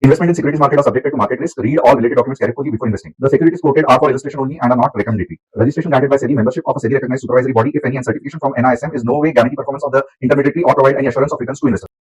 Investment in securities market are subjected to market risk. Read all related documents carefully before investing. The securities quoted are for illustration only and are not recommendatory. Registration granted by SEBI. Membership of a SEBI recognized supervisory body, if any, and certification from NISM is no way guarantee performance of the intermediary or provide any assurance of returns to investors.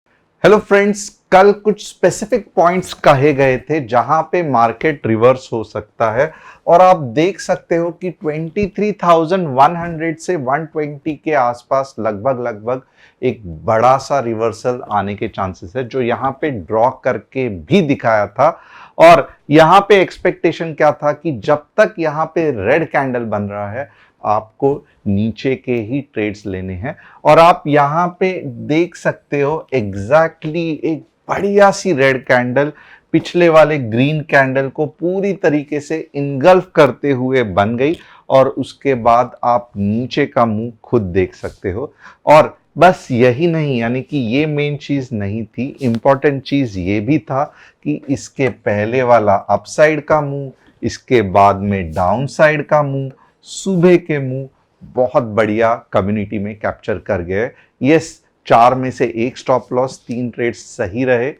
Hello friends, कल कुछ specific points कहे गए थे जहां पे market reverse हो सकता है और आप देख सकते हो कि 23,100 से 120 के आसपास लगभग एक बड़ा सा रिवर्सल आने के चांसेस है, जो यहां पे ड्रॉ करके भी दिखाया था। और यहां पे एक्सपेक्टेशन क्या था कि जब तक यहां पे रेड कैंडल बन रहा है आपको नीचे के ही ट्रेड्स लेने हैं। और आप यहां पे देख सकते हो एग्जैक्टली एक बढ़िया सी रेड कैंडल पिछले वाले ग्रीन कैंडल को पूरी तरीके से इनगल्फ करते हुए बन गई और उसके बाद आप नीचे का मुंह खुद देख सकते हो। और बस यही नहीं, यानी कि ये मेन चीज नहीं थी, इंपॉर्टेंट चीज ये भी था कि इसके पहले वाला अपसाइड का मुंह, इसके बाद में डाउन साइड का मुंह, सुबह के मुंह बहुत बढ़िया कम्युनिटी में कैप्चर कर गए। यस, 4 में से 1 स्टॉप लॉस, 3 ट्रेड्स सही रहे।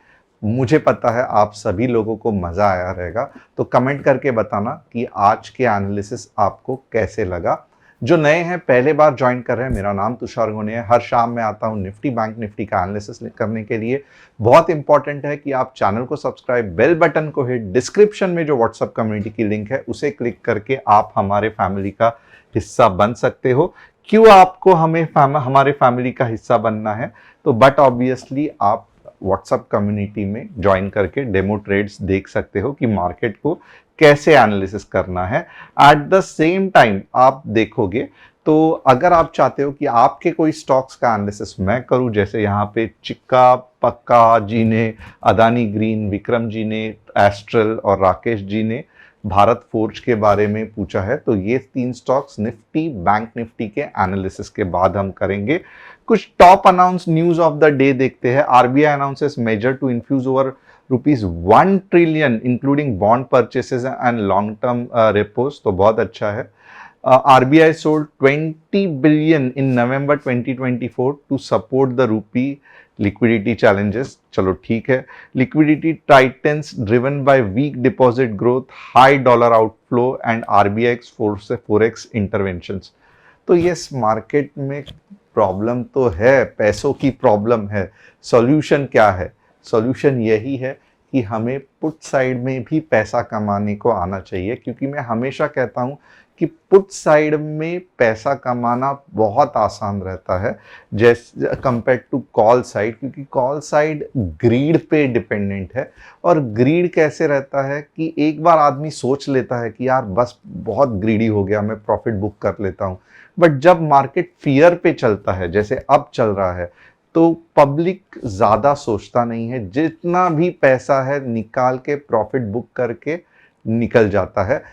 मुझे पता है आप सभी लोगों को मजा आया रहेगा, तो कमेंट करके बताना कि आज के एनालिसिस आपको कैसे लगा। जो नए हैं, पहले बार ज्वाइन कर रहे हैं, मेरा नाम तुषार गोने है। हर शाम मैं आता हूं निफ्टी बैंक निफ्टी का एनालिसिस करने के लिए। बहुत इंपॉर्टेंट है कि आप चैनल को सब्सक्राइब, बेल बटन को हिट, डिस्क्रिप्शन में जो व्हाट्सएप कम्युनिटी की लिंक है उसे क्लिक करके आप हमारे फैमिली का हिस्सा बन सकते हो। क्यों आपको हमारे फैमिली का हिस्सा बनना है? तो बट ऑब्वियसली आप व्हाट्सएप कम्युनिटी में ज्वाइन करके डेमो ट्रेड्स देख सकते हो कि मार्केट को कैसे एनालिसिस करना है। एट द सेम टाइम आप देखोगे तो अगर आप चाहते हो कि आपके कोई स्टॉक्स का एनालिसिस मैं करूं, जैसे यहाँ पे चिक्का पक्का जी ने, अदानी ग्रीन, विक्रम जी ने, एस्ट्रल और राकेश जी ने भारत फोर्ज के बारे में पूछा है, तो ये 3 स्टॉक्स निफ्टी बैंक निफ्टी के एनालिसिस के बाद हम करेंगे। कुछ top announce news of the day देखते हैं। RBI announces measures to infuse over ₹1 trillion including bond purchases and long term repos, तो बहुत अच्छा है। RBI sold 20 billion in November 2024 to support the rupee liquidity challenges. चलो ठीक है। Liquidity tightens driven by weak deposit growth, high dollar outflow and RBI's forex interventions. तो yes, market में problem तो है, पैसों की प्रॉब्लम है। सॉल्यूशन क्या है? सॉल्यूशन यही है कि हमें पुट साइड में भी पैसा कमाने को आना चाहिए, क्योंकि मैं हमेशा कहता हूं कि पुट साइड में पैसा कमाना बहुत आसान रहता है जैसे कंपेयर टू कॉल साइड, क्योंकि कॉल साइड ग्रीड पे डिपेंडेंट है। और ग्रीड कैसे रहता है कि एक बार आदमी सोच लेता है कि यार बस बहुत ग्रीडी हो गया, मैं प्रॉफिट बुक कर लेता हूं। बट जब मार्केट फियर पे चलता है, जैसे अब चल रहा है, तो पब्लिक ज्यादा सोचता नहीं है, जितना भी पैसा है निकाल के प्रॉफिट बुक करके निकल जाता है।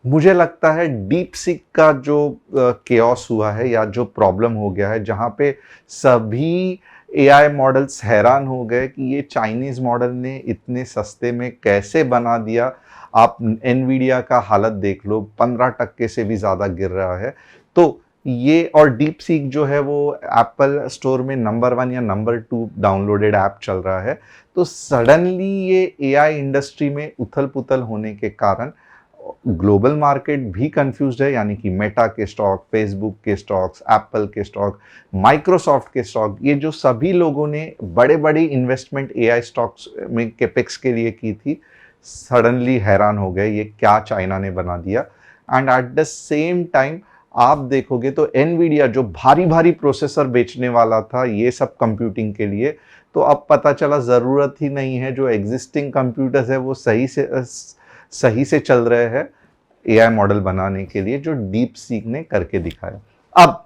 मुझे लगता है डीप सीक का जो केओस हुआ है या जो प्रॉब्लम हो गया है, जहां पे सभी एआई मॉडल्स हैरान हो गए कि ये चाइनीज मॉडल ने इतने सस्ते में कैसे बना दिया। आप एनवीडिया का हालत देख लो, 15% से भी ज्यादा गिर रहा है। तो ये और डीप सीक जो है वो एप्पल स्टोर में नंबर 1 या नंबर 2 डाउनलोडेड ऐप चल रहा है। तो सडनली ये एआई इंडस्ट्री में उथल पुथल होने के कारण ग्लोबल मार्केट भी कंफ्यूज्ड है, यानी कि मेटा के स्टॉक, फेसबुक के स्टॉक्स, एप्पल के स्टॉक, माइक्रोसॉफ्ट के स्टॉक, ये जो सभी लोगों ने बड़े बड़े इन्वेस्टमेंट एआई स्टॉक्स में कैपेक्स के लिए की थी, सडनली हैरान हो गए ये क्या चाइना ने बना दिया। And at the same time आप देखोगे तो एनवीडिया जो भारी भारी प्रोसेसर बेचने वाला था ये सब कंप्यूटिंग के लिए, तो अब पता चला जरूरत ही नहीं है, जो एग्जिस्टिंग कंप्यूटर्स है वो सही से चल रहे हैं एआई मॉडल बनाने के लिए, जो डीप सीक ने करके दिखाया। अब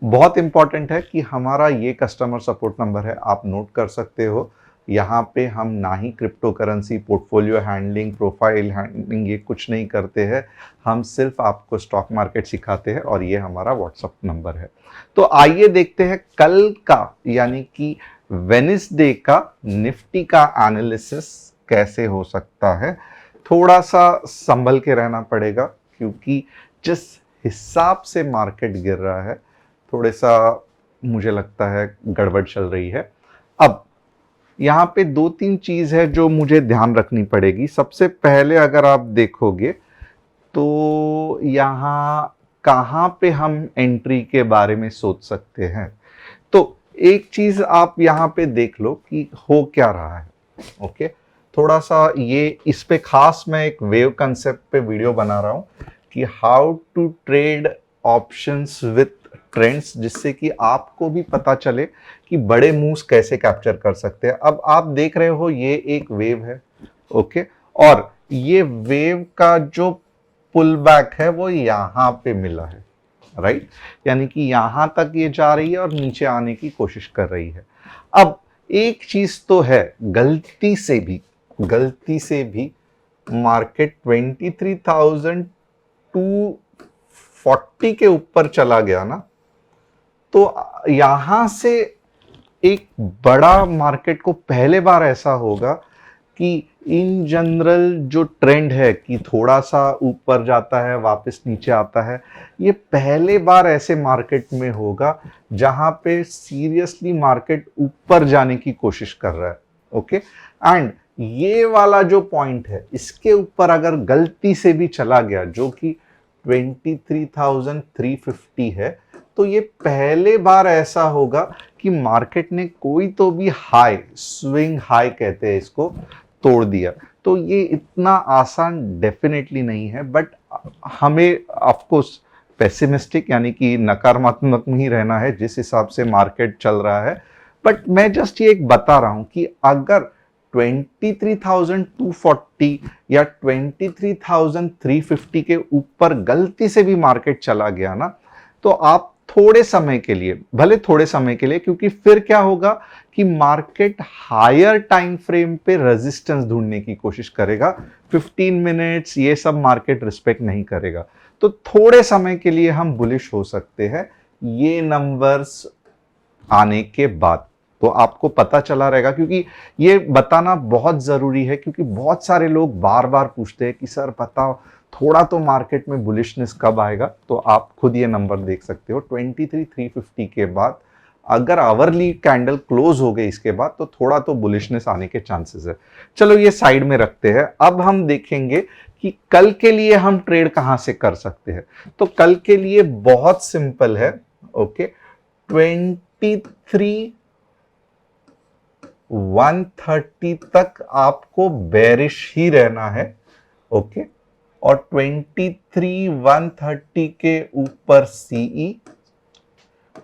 बहुत इंपॉर्टेंट है कि हमारा ये कस्टमर सपोर्ट नंबर है, आप नोट कर सकते हो। यहाँ पे हम ना ही crypto currency, portfolio handling, profile handling, ये कुछ नहीं करते हैं। हम सिर्फ आपको स्टॉक मार्केट सिखाते हैं और ये हमारा व्हाट्सएप नंबर है। तो आइए देखते हैं कल का, यानी कि वेडनेसडे का निफ्टी का एनालिसिस कैसे हो सकता है। थोड़ा सा संभल के रहना पड़ेगा, क्योंकि जिस हिसाब से मार्केट गिर रहा है थोड़ा सा मुझे लगता है गड़बड़ चल रही है। अब यहाँ पे दो तीन चीज है जो मुझे ध्यान रखनी पड़ेगी। सबसे पहले अगर आप देखोगे तो यहाँ कहाँ पे हम एंट्री के बारे में सोच सकते हैं। तो एक चीज आप यहाँ पे देख लो कि हो क्या रहा है। ओके, थोड़ा सा ये इस पे खास मैं एक वेव कंसेप्ट पे वीडियो बना रहा हूँ कि how to trade options with trends, जिससे कि आपको भी पता चले कि बड़े मूव्स कैसे कैप्चर कर सकते हैं। अब आप देख रहे हो ये एक वेव है, ओके, और ये वेव का जो पुल बैक है वो यहाँ पे मिला है, राइट, यानी कि यहां तक ये जा रही है और नीचे आने की कोशिश कर रही है। अब एक चीज तो है, गलती से भी मार्केट 23,240 के ऊपर चला गया ना, तो यहां से एक बड़ा मार्केट को पहले बार ऐसा होगा कि इन जनरल जो ट्रेंड है कि थोड़ा सा ऊपर जाता है वापस नीचे आता है, ये पहले बार ऐसे मार्केट में होगा जहां पे सीरियसली मार्केट ऊपर जाने की कोशिश कर रहा है। ओके, एंड ये वाला जो पॉइंट है इसके ऊपर अगर गलती से भी चला गया, जो कि 23,350 है, तो ये पहले बार ऐसा होगा कि मार्केट ने कोई तो भी हाई, स्विंग हाई कहते हैं इसको, तोड़ दिया। तो ये इतना आसान डेफिनेटली नहीं है, बट हमें ऑफकोर्स पेसिमिस्टिक यानी कि नकारात्मक ही रहना है जिस हिसाब से मार्केट चल रहा है। बट मैं जस्ट ये एक बता रहा हूं कि अगर 23,240 या 23,350 के ऊपर गलती से भी मार्केट चला गया ना, तो आप थोड़े समय के लिए, भले थोड़े समय के लिए, क्योंकि फिर क्या होगा कि मार्केट हायर टाइम फ्रेम पे रेजिस्टेंस ढूंढने की कोशिश करेगा। 15 मिनट्स ये सब मार्केट रिस्पेक्ट नहीं करेगा। तो थोड़े समय के लिए हम बुलिश हो सकते हैं ये नंबर्स आने के बाद। तो आपको पता चला रहेगा, क्योंकि ये बताना बहुत जरूरी है, क्योंकि बहुत सारे लोग बार बार पूछते हैं कि सर बताओ थोड़ा तो मार्केट में बुलिशनेस कब आएगा। तो आप खुद ये नंबर देख सकते हो, 23,350 के बाद अगर आवरली कैंडल क्लोज हो गई इसके बाद, तो थोड़ा तो बुलिशनेस आने के चांसेस है। चलो ये साइड में रखते हैं। अब हम देखेंगे कि कल के लिए हम ट्रेड कहां से कर सकते हैं। तो कल के लिए बहुत सिंपल है, ओके, 23,130 तक आपको बेरिश ही रहना है, ओके, और 23,130 के ऊपर सीई,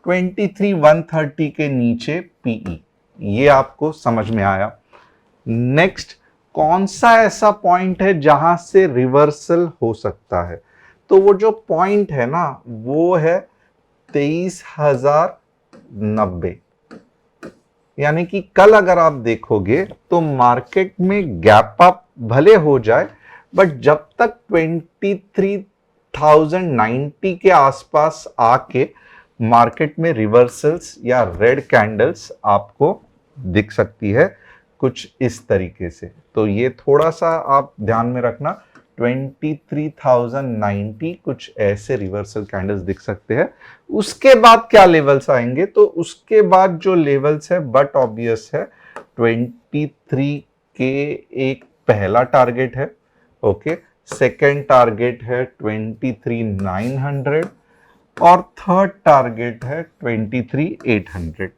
23,130 के नीचे पीई। ये आपको समझ में आया। नेक्स्ट, कौन सा ऐसा पॉइंट है जहां से रिवर्सल हो सकता है? तो वो जो पॉइंट है ना, वो है 23,090। यानी कि कल अगर आप देखोगे तो मार्केट में गैप अप भले हो जाए, बट जब तक 23,090 के आसपास आके मार्केट में रिवर्सल्स या रेड कैंडल्स आपको दिख सकती है कुछ इस तरीके से। तो ये थोड़ा सा आप ध्यान में रखना, 23,090 कुछ ऐसे रिवर्सल कैंडल्स दिख सकते हैं। उसके बाद क्या लेवल्स आएंगे? तो उसके बाद जो लेवल्स है बट ऑब्वियस है, 23 के एक पहला टारगेट है, ओके, सेकेंड टारगेट है 23,900 और थर्ड टारगेट है 23,800।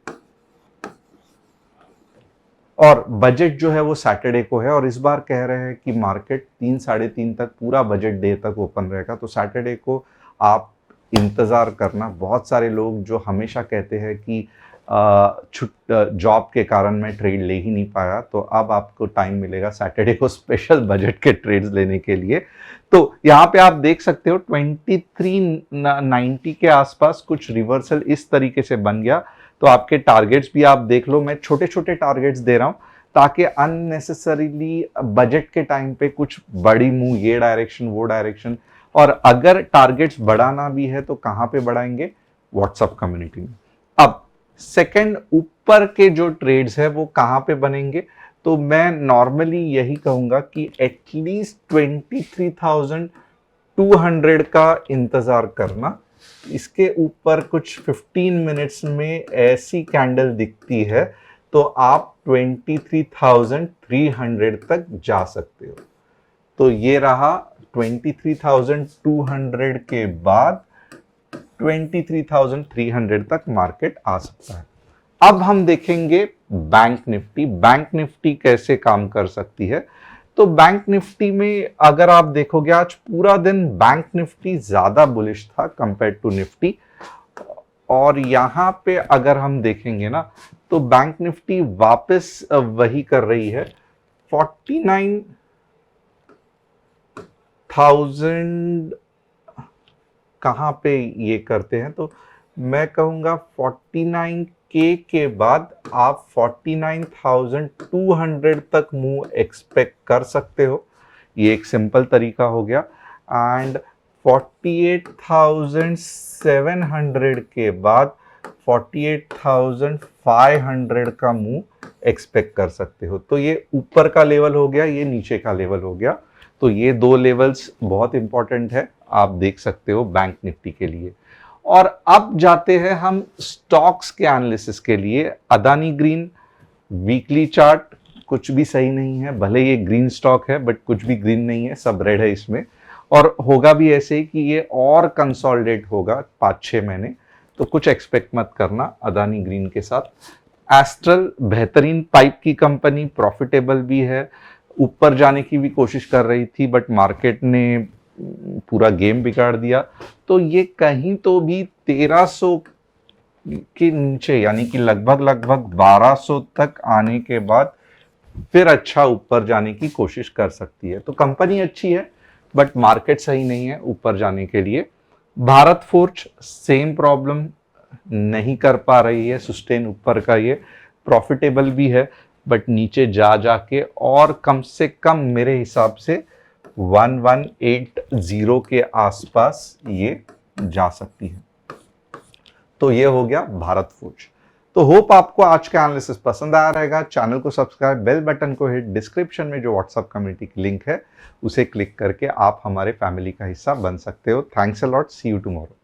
और बजट जो है वो सैटरडे को है, और इस बार कह रहे हैं कि मार्केट 3 साढ़े 3 तक पूरा बजट डे तक ओपन रहेगा। तो सैटरडे को आप इंतज़ार करना। बहुत सारे लोग जो हमेशा कहते हैं कि जॉब के कारण मैं ट्रेड ले ही नहीं पाया, तो अब आपको टाइम मिलेगा सैटरडे को स्पेशल बजट के ट्रेड्स लेने के लिए। तो यहाँ पे आप देख सकते हो 2390 के आसपास कुछ रिवर्सल इस तरीके से बन गया। तो आपके टारगेट्स भी आप देख लो, मैं छोटे छोटे टारगेट्स दे रहा हूं ताकि अननेसेसरीली बजट के टाइम पे कुछ बड़ी मूव ये डायरेक्शन वो डायरेक्शन। और अगर टारगेट्स बढ़ाना भी है तो कहां पे बढ़ाएंगे? व्हाट्सएप कम्युनिटी में। अब सेकंड, ऊपर के जो ट्रेड्स है वो कहां पे बनेंगे? तो मैं नॉर्मली यही कहूंगा कि एटलीस्ट 23,200 का इंतजार करना। इसके ऊपर कुछ 15 मिनट्स में ऐसी कैंडल दिखती है तो आप 23,300 तक जा सकते हो। तो ये रहा 23,200 के बाद 23,300 तक मार्केट आ सकता है। अब हम देखेंगे बैंक निफ्टी। बैंक निफ्टी कैसे काम कर सकती है। तो बैंक निफ्टी में अगर आप देखोगे आज पूरा दिन बैंक निफ्टी ज्यादा बुलिश था कंपेयर टू निफ्टी, और यहां पे अगर हम देखेंगे ना तो बैंक निफ्टी वापस वही कर रही है 49,000 कहां पे ये करते हैं, तो मैं कहूंगा 49K के बाद आप 49,200 तक मूव एक्सपेक्ट कर सकते हो। ये एक सिंपल तरीका हो गया। एंड 48,700 के बाद 48,500 का मूव एक्सपेक्ट कर सकते हो। तो ये ऊपर का लेवल हो गया, ये नीचे का लेवल हो गया। तो ये दो लेवल्स बहुत इंपॉर्टेंट है, आप देख सकते हो बैंक निफ्टी के लिए। और अब जाते हैं हम स्टॉक्स के एनालिसिस के लिए। अदानी ग्रीन वीकली चार्ट कुछ भी सही नहीं है, भले ये ग्रीन स्टॉक है बट कुछ भी ग्रीन नहीं है, सब रेड है इसमें। और होगा भी ऐसे ही कि ये और कंसोलिडेट होगा 5-6 महीने, तो कुछ एक्सपेक्ट मत करना अदानी ग्रीन के साथ। एस्ट्रल बेहतरीन पाइप की कंपनी, प्रॉफिटेबल भी है, ऊपर जाने की भी कोशिश कर रही थी बट मार्केट ने पूरा गेम बिगाड़ दिया। तो ये कहीं तो भी 1300 के नीचे यानी कि लगभग 1200 तक आने के बाद फिर अच्छा ऊपर जाने की कोशिश कर सकती है। तो कंपनी अच्छी है बट मार्केट सही नहीं है ऊपर जाने के लिए। भारत फोर्ज सेम प्रॉब्लम, नहीं कर पा रही है सस्टेन ऊपर का, ये प्रॉफिटेबल भी है बट नीचे जा जाके और कम से कम मेरे हिसाब से 1180 के आसपास ये जा सकती है। तो ये हो गया भारत फोर्ज। तो होप आपको आज का एनालिसिस पसंद आया रहेगा। चैनल को सब्सक्राइब, बेल बटन को हिट, डिस्क्रिप्शन में जो व्हाट्सएप कम्युनिटी की लिंक है उसे क्लिक करके आप हमारे फैमिली का हिस्सा बन सकते हो। Thanks a lot, see you tomorrow.